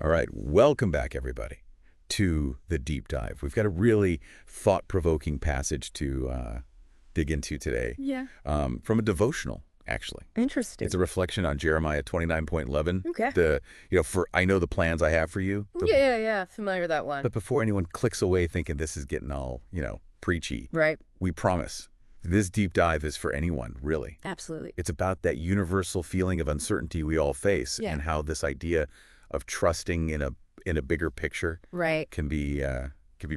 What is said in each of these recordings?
All right, welcome back, everybody, to the deep dive. We've got a really thought-provoking passage to dig into today, Yeah. from a devotional, actually. Interesting. It's a reflection on Jeremiah 29:11. Okay. For I know the plans I have for you. Yeah. Familiar with that one. But before anyone clicks away thinking this is getting all, preachy, Right. we promise this deep dive is for anyone, really. Absolutely. It's about that universal feeling of uncertainty we all face, Yeah. and how this idea of trusting in a bigger picture Right. can be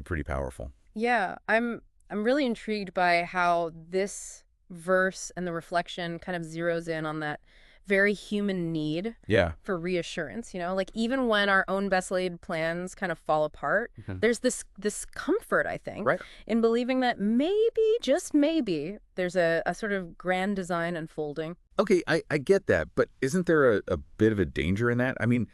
pretty powerful. Yeah. I'm really intrigued by how this verse and the reflection kind of zeroes in on that very human need Yeah. for reassurance, like even when our own best laid plans kind of fall apart, there's this comfort, I think, Right. in believing that maybe, just maybe, there's a sort of grand design unfolding. Okay, I get that, but isn't there a bit of a danger in that? I mean,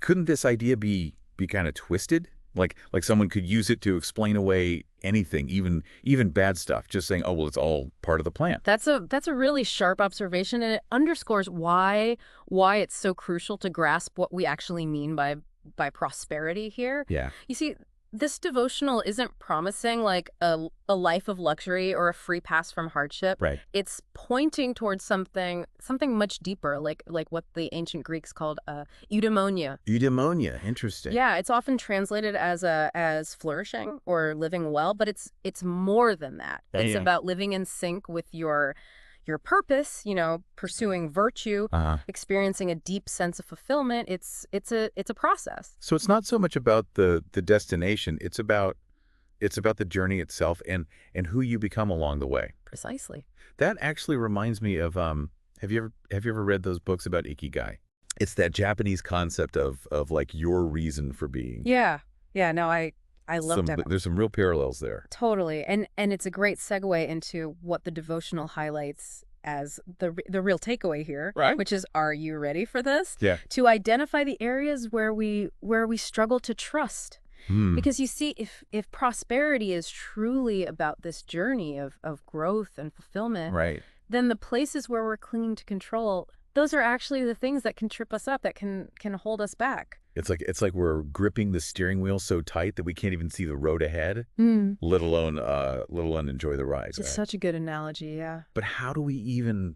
couldn't this idea be kind of twisted? Like someone could use it to explain away anything, even bad stuff, just saying, "Oh, well, it's all part of the plan." That's a really sharp observation, and it underscores why it's so crucial to grasp what we actually mean by prosperity here. Yeah. You see, this devotional isn't promising like a life of luxury or a free pass from hardship. Right. It's pointing towards something much deeper, like what the ancient Greeks called eudaimonia. Eudaimonia, interesting. Yeah, it's often translated as flourishing or living well, but it's more than that. It's Yeah. about living in sync with your purpose, pursuing virtue, experiencing a deep sense of fulfillment. It's a process. So it's not so much about the destination, it's about the journey itself and who you become along the way. Precisely. That actually reminds me of have you ever read those books about ikigai? It's that Japanese concept of like your reason for being. Yeah. No, I love that. There's some real parallels there. Totally. And it's a great segue into what the devotional highlights as the real takeaway here, Right. which is, are you ready for this? Yeah. To identify the areas where we struggle to trust. Because you see, if prosperity is truly about this journey of growth and fulfillment, Right. then the places where we're clinging to control, those are actually the things that can trip us up, that can hold us back. It's like we're gripping the steering wheel so tight that we can't even see the road ahead, let alone enjoy the ride. It's such a good analogy, yeah. But how do we even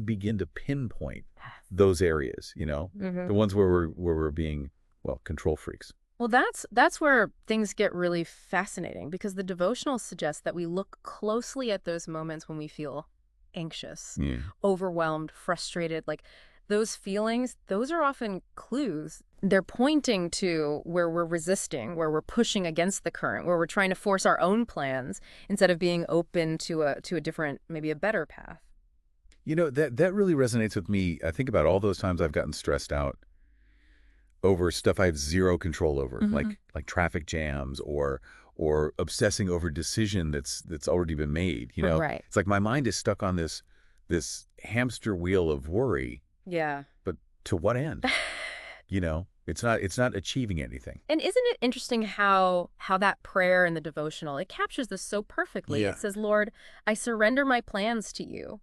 begin to pinpoint those areas? The ones where we're being, well, control freaks. Well, that's where things get really fascinating, because the devotional suggests that we look closely at those moments when we feel anxious, overwhelmed, frustrated. Like those feelings, those are often clues. They're pointing to where we're resisting, where we're pushing against the current, where we're trying to force our own plans instead of being open to a different, maybe a better path. That really resonates with me. I think about all those times I've gotten stressed out over stuff I have zero control over, like traffic jams or obsessing over decision that's already been made. Right. It's like my mind is stuck on this hamster wheel of worry. Yeah. But to what end? It's not achieving anything. And isn't it interesting how that prayer in the devotional, it captures this so perfectly. Yeah. It says, "Lord, I surrender my plans to you."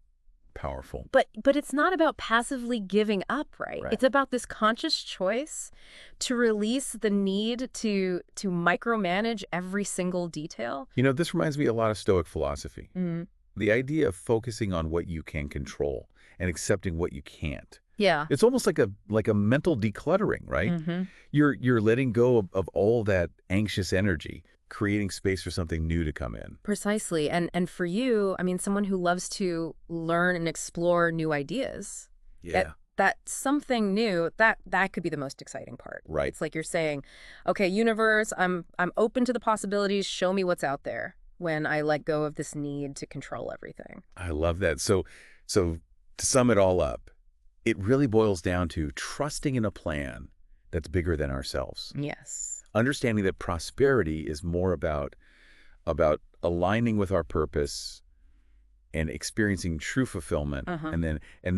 Powerful. But it's not about passively giving up, right? Right. It's about this conscious choice to release the need to micromanage every single detail. This reminds me a lot of Stoic philosophy. The idea of focusing on what you can control and accepting what you can't. Yeah. It's almost like a mental decluttering, right? You're letting go of all that anxious energy, creating space for something new to come in. Precisely. And for you, I mean, someone who loves to learn and explore new ideas. Yeah. That something new, that could be the most exciting part. Right. It's like you're saying, okay, universe, I'm open to the possibilities. Show me what's out there when I let go of this need to control everything. I love that. So to sum it all up, it really boils down to trusting in a plan that's bigger than ourselves. Yes. Understanding that prosperity is more about aligning with our purpose and experiencing true fulfillment, and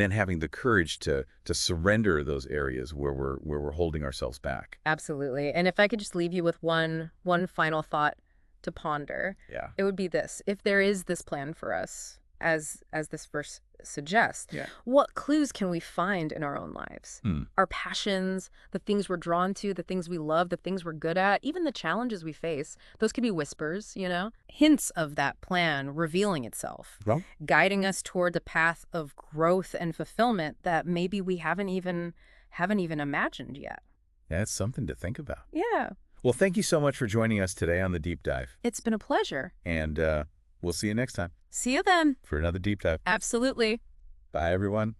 then having the courage to surrender those areas where we're holding ourselves back. Absolutely. And if I could just leave you with one final thought to ponder, Yeah. it would be this: if there is this plan for us, as this verse suggests. Yeah. What clues can we find in our own lives? Hmm. Our passions, the things we're drawn to, the things we love, the things we're good at, even the challenges we face, those could be whispers, hints of that plan revealing itself, Well, guiding us toward the path of growth and fulfillment that maybe we haven't even imagined yet. that's something to think about. Yeah. Well, thank you so much for joining us today on the Deep Dive. It's been a pleasure. And we'll see you next time See you then. for another Deep Dive. Absolutely. Bye, everyone.